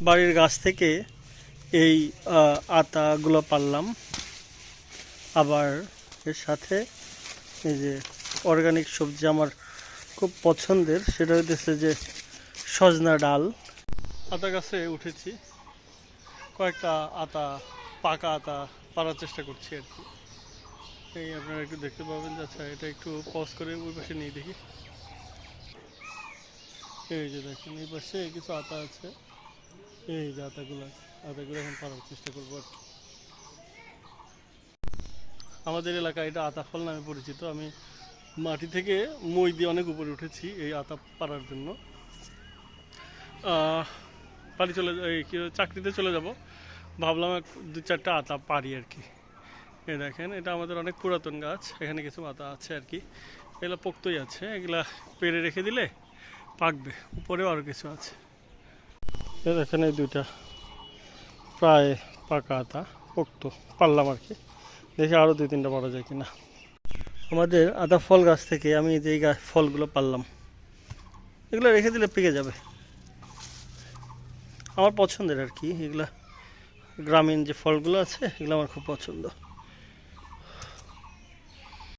বাড়ির গাছ থেকে এই আতাগুলো পারলাম। আবার এর সাথে এই যে অর্গানিক সবজি আমার খুব পছন্দের, সেটা হইতেছে যে সজনা ডাল। আতা গাছে উঠেছি, কয়েকটা আতা, পাকা আতা পারার চেষ্টা করছি আর কি। এই আপনারা একটু দেখতে পাবেন। আচ্ছা, এটা একটু পজ করে ওই পাশে নিয়ে দেখি। এই যে দেখেন, এই পাশে কিছু আতা আছে। এই যে আতাগুলো এখন পারার চেষ্টা করবো আর কি। আমাদের এলাকায় এটা আতা ফল নামে পরিচিত। আমি মাটি থেকে মই দিয়ে অনেক উপরে উঠেছি এই আতা পারার জন্য। বাড়ি চলে এই চাকরিতে চলে যাব, ভাবলাম দু চারটা আতা পারি আর কি। এই দেখেন, এটা আমাদের অনেক পুরাতন গাছ, এখানে কিছু আতা আছে আর কি। এগুলো পোক্তই আছে, এগুলা পেরে রেখে দিলে পাকবে। উপরেও আরও কিছু আছে। এই দেখেন, এই দুইটা প্রায় পাকা আতা, পোক্ত পারলাম আর কি। দেখি আরও দুই তিনটা পারা যায় কিনা। আমাদের আতা ফল গাছ থেকে আমি এই ফলগুলো পারলাম। এগুলো রেখে দিলে পেকে যাবে। আমার পছন্দের আর কি এগুলা। গ্রামীণ যে ফলগুলো আছে এগুলো আমার খুব পছন্দ।